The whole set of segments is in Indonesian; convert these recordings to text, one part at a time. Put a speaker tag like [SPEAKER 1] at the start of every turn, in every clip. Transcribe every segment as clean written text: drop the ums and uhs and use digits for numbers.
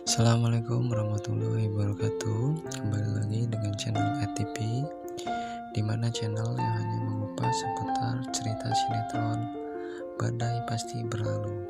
[SPEAKER 1] Assalamualaikum warahmatullahi wabarakatuh. Kembali lagi dengan channel ATP, di mana channel yang hanya mengupas seputar cerita sinetron Badai Pasti Berlalu.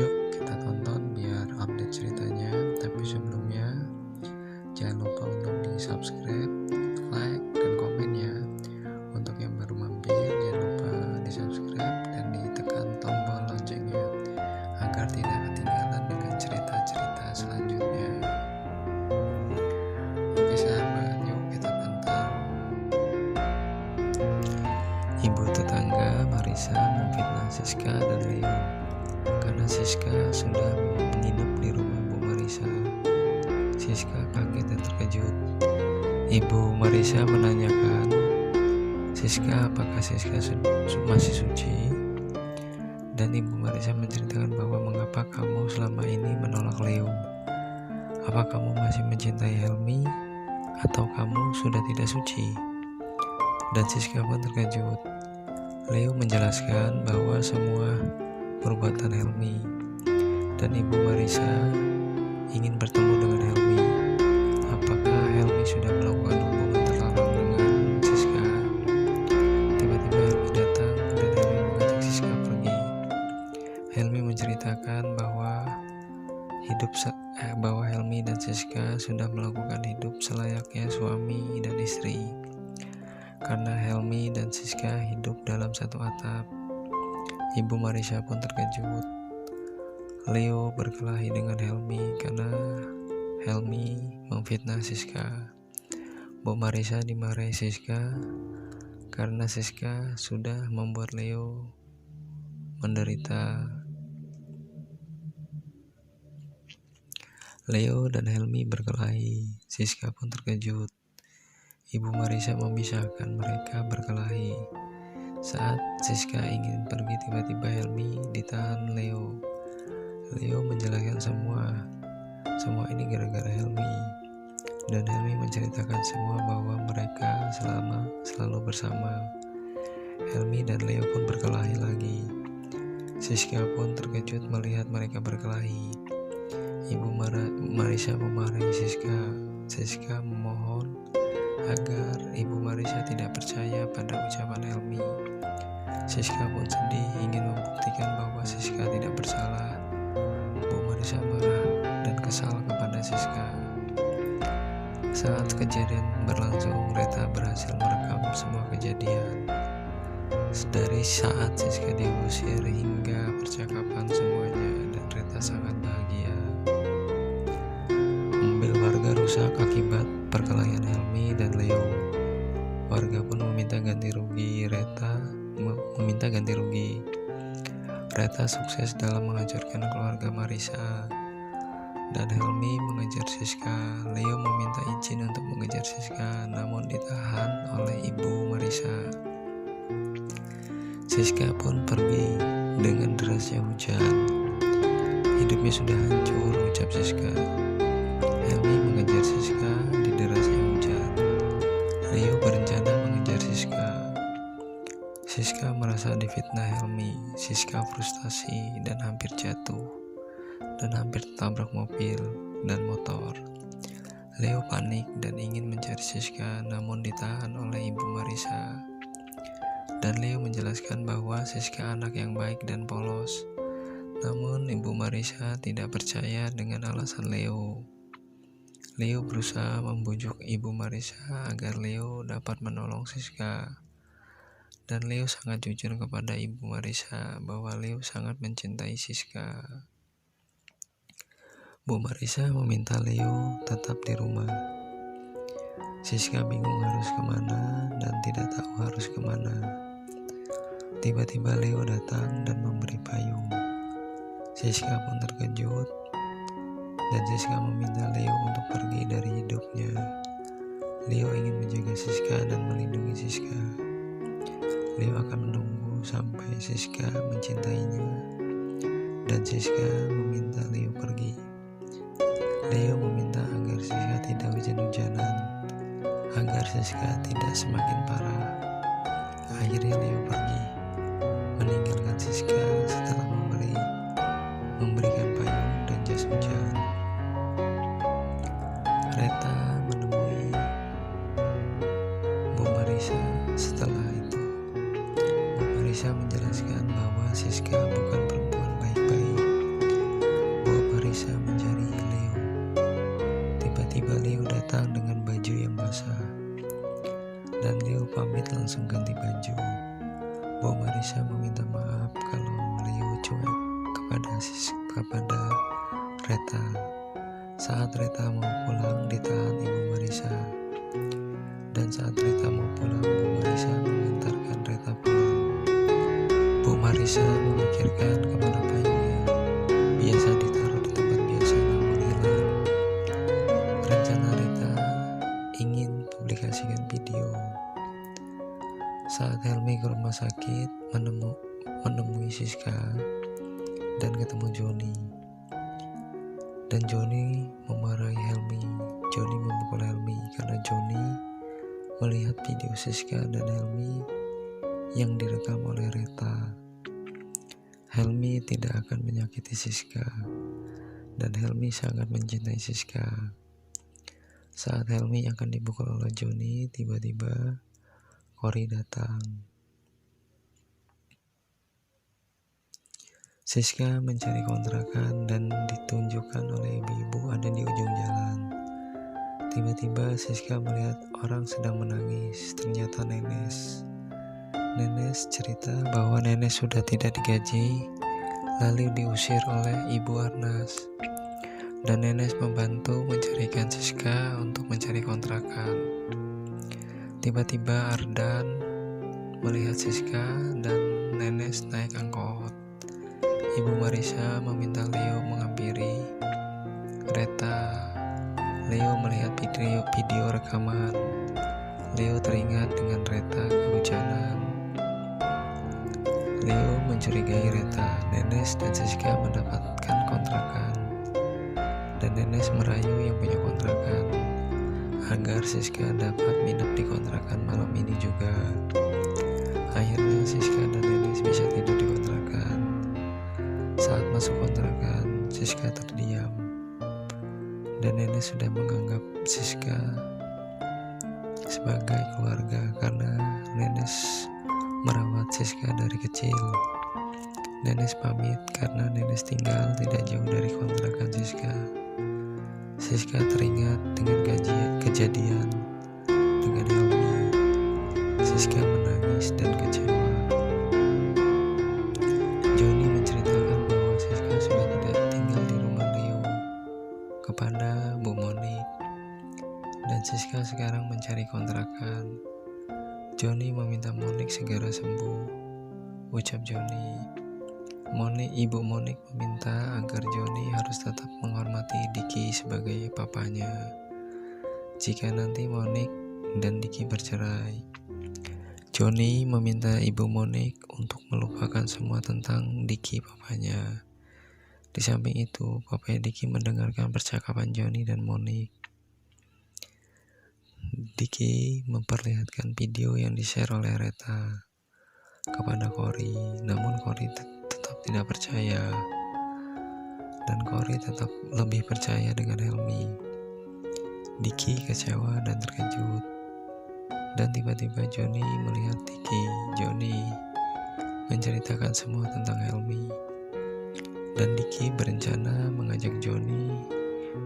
[SPEAKER 1] Yuk kita tonton biar update ceritanya. Tapi sebelumnya jangan lupa untuk di subscribe, like, dan komen ya. Untuk yang baru mampir jangan lupa di subscribe dan ditekan tombol loncengnya agar tidak ketinggalan dengan cerita-cerita selanjutnya. Oke sahabat, yuk kita pantau. Ibu tetangga Marisa memfitnah Siska dan Leo karena Siska sudah menginap di rumah Bu Marisa. Siska kaget dan terkejut. Ibu Marisa menanyakan, Siska, apakah Siska masih suci? Dan Ibu Marisa menceritakan bahwa mengapa kamu selama ini menolak Leo. Apa kamu masih mencintai Helmi atau kamu sudah tidak suci? Dan Siska pun terkejut. Leo menjelaskan bahwa semua perbuatan Helmi dan Ibu Marisa ingin bertemu dengan Helmi. Apakah Helmi sudah melakukan hubungan terlarang dengan Siska? Tiba-tiba Helmi datang dan Helmi mengajak Siska pergi. Helmi menceritakan bahwa Helmi dan Siska sudah melakukan hidup selayaknya suami dan istri. Karena Helmi dan Siska hidup dalam satu atap, Ibu Marisa pun terkejut. Leo berkelahi dengan Helmi karena Helmi memfitnah Siska. Bu Marisa dimarahi Siska karena Siska sudah membuat Leo menderita. Leo dan Helmi berkelahi. Siska pun terkejut. Ibu Marisa memisahkan mereka berkelahi. Saat Siska ingin pergi, tiba-tiba Helmi ditahan Leo. Leo menjelaskan semua ini gara-gara Helmi. Dan Helmi menceritakan semua bahwa mereka selalu bersama. Helmi dan Leo pun berkelahi lagi. Siska pun terkejut melihat mereka berkelahi. Ibu Marisa memarahi Siska. Siska memohon agar Ibu Marisa tidak percaya pada ucapan Helmi. Siska pun sedih ingin membuktikan bahwa Siska tidak bersalah. Bu Marisa marah dan kesal kepada Siska. Saat kejadian berlangsung, Reta berhasil merekam semua kejadian. Dari saat Siska diusir hingga percakapan semuanya, dan Reta sangat bahagia. Mobil warga rusak akibat perkelahian Helmi dan Leo. Warga pun meminta ganti rugi. Reta sukses dalam menghancurkan keluarga Marisa. Dan Helmi mengejar Siska. Leo meminta izin untuk mengejar Siska, namun ditahan oleh Ibu Marisa. Siska pun pergi dengan derasnya hujan. Hidupnya sudah hancur, ucap Siska. Helmi mengejar Siska di derasnya hujan. Leo berencana mengejar Siska. Siska merasa difitnah Helmi. Siska frustasi dan hampir jatuh, dan hampir tabrak mobil dan motor. Leo panik dan ingin mencari Siska, namun ditahan oleh Ibu Marisa. Dan Leo menjelaskan bahwa Siska anak yang baik dan polos. Namun Ibu Marisa tidak percaya dengan alasan Leo. Leo berusaha membujuk Ibu Marisa agar Leo dapat menolong Siska. Dan Leo sangat jujur kepada Ibu Marisa bahwa Leo sangat mencintai Siska. Bu Marisa meminta Leo tetap di rumah. Siska bingung harus kemana dan tidak tahu harus kemana. Tiba-tiba Leo datang dan memberi payung. Siska pun terkejut dan Siska meminta Leo untuk pergi dari hidupnya. Leo ingin menjaga Siska dan melindungi Siska. Leo akan menunggu sampai Siska mencintainya, dan Siska meminta Leo pergi. Leo meminta agar Siska tidak hujan-hujanan, agar Siska tidak semakin parah. Akhirnya Leo pergi, meninggalkan Siska setelah memberikan payung dan jas hujan. Marisa menjelaskan bahwa Siska bukan perempuan baik-baik. Bu Marisa mencari Leo. Tiba-tiba Leo datang dengan baju yang basah, dan Leo pamit langsung ganti baju. Bu Marisa meminta maaf kalau Leo cuek kepada Reta. Saat Reta mau pulang, ditahan Ibu Marisa. Dan saat Reta mau pulang, Bu Marisa mengantarkan Reta pulang. Bu Marisa memikirkan kemana payungnya. Biasa ditaruh di tempat biasa namun hilang. Rencana Reta ingin publikasikan video. Saat Helmi ke rumah sakit menemui Siska dan ketemu Joni. Dan Joni memarahi Helmi. Joni memukul Helmi karena Joni melihat video Siska dan Helmi yang direkam oleh Reta. Helmi tidak akan menyakiti Siska, dan Helmi sangat mencintai Siska. Saat Helmi akan dipukul oleh Joni, tiba-tiba Cory datang. Siska mencari kontrakan dan ditunjukkan oleh ibu-ibu ada di ujung jalan. Tiba-tiba Siska melihat orang sedang menangis. Ternyata Nenes. Nenes cerita bahwa Nenes sudah tidak digaji, lalu diusir oleh Ibu Arnas. Dan Nenes membantu mencarikan Siska untuk mencari kontrakan. Tiba-tiba Ardan melihat Siska dan Nenes naik angkot. Ibu Marisa meminta Leo menghampiri Reta. Leo melihat video rekaman. Leo teringat dengan Reta kehujanan. Leo mencurigai Reta. Nenes dan Siska mendapatkan kontrakan, dan Nenes merayu yang punya kontrakan agar Siska dapat nginep di kontrakan malam ini juga. Akhirnya Siska dan Nenes bisa tidur di kontrakan. Saat masuk kontrakan, Siska terdiam, dan Nenes sudah menganggap Siska sebagai keluarga karena Nenes merawat Siska dari kecil. Nenes pamit karena Nenes tinggal tidak jauh dari kontrakan Siska. Siska teringat dengan kejadian dengan Helmi. Siska menangis dan kecewa. Joni menceritakan bahwa Siska sudah tidak tinggal di rumah Leo kepada Bu Monik, dan Siska sekarang mencari kontrakan. Joni meminta Monik segera sembuh, ucap Joni. Ibu Monik meminta agar Joni harus tetap menghormati Diki sebagai papanya jika nanti Monik dan Diki bercerai. Joni meminta Ibu Monik untuk melupakan semua tentang Diki papanya. Di samping itu, papanya Diki mendengarkan percakapan Joni dan Monik. Diki memperlihatkan video yang di-share oleh Reta kepada Cory, namun Cory tetap tidak percaya, dan Cory tetap lebih percaya dengan Helmi. Diki kecewa dan terkejut, dan tiba-tiba Joni melihat Diki. Joni menceritakan semua tentang Helmi, dan Diki berencana mengajak Joni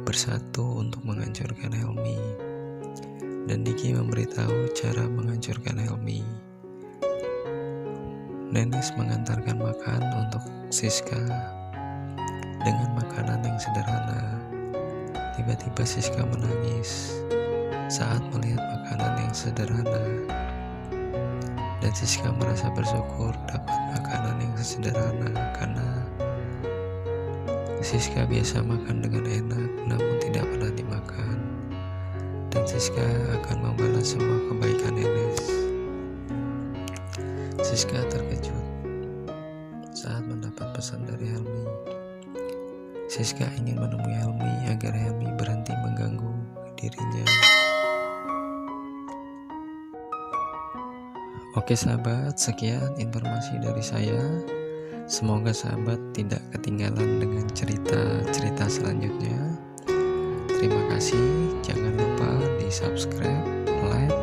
[SPEAKER 1] bersatu untuk menghancurkan Helmi. Dan Diki memberitahu cara menghancurkan Helmi. Nenes mengantarkan makan untuk Siska dengan makanan yang sederhana. Tiba-tiba Siska menangis saat melihat makanan yang sederhana, dan Siska merasa bersyukur dapat makanan yang sederhana karena Siska biasa makan dengan enak namun tidak pernah dimakan, dan Siska akan membalas semua kebaikan Nenes. Siska terkejut saat mendapat pesan dari Helmi. Siska ingin menemui Helmi agar Helmi berhenti mengganggu dirinya. Oke sahabat, sekian informasi dari saya. Semoga sahabat tidak ketinggalan dengan cerita-cerita selanjutnya. Terima kasih, jangan lupa di subscribe, like,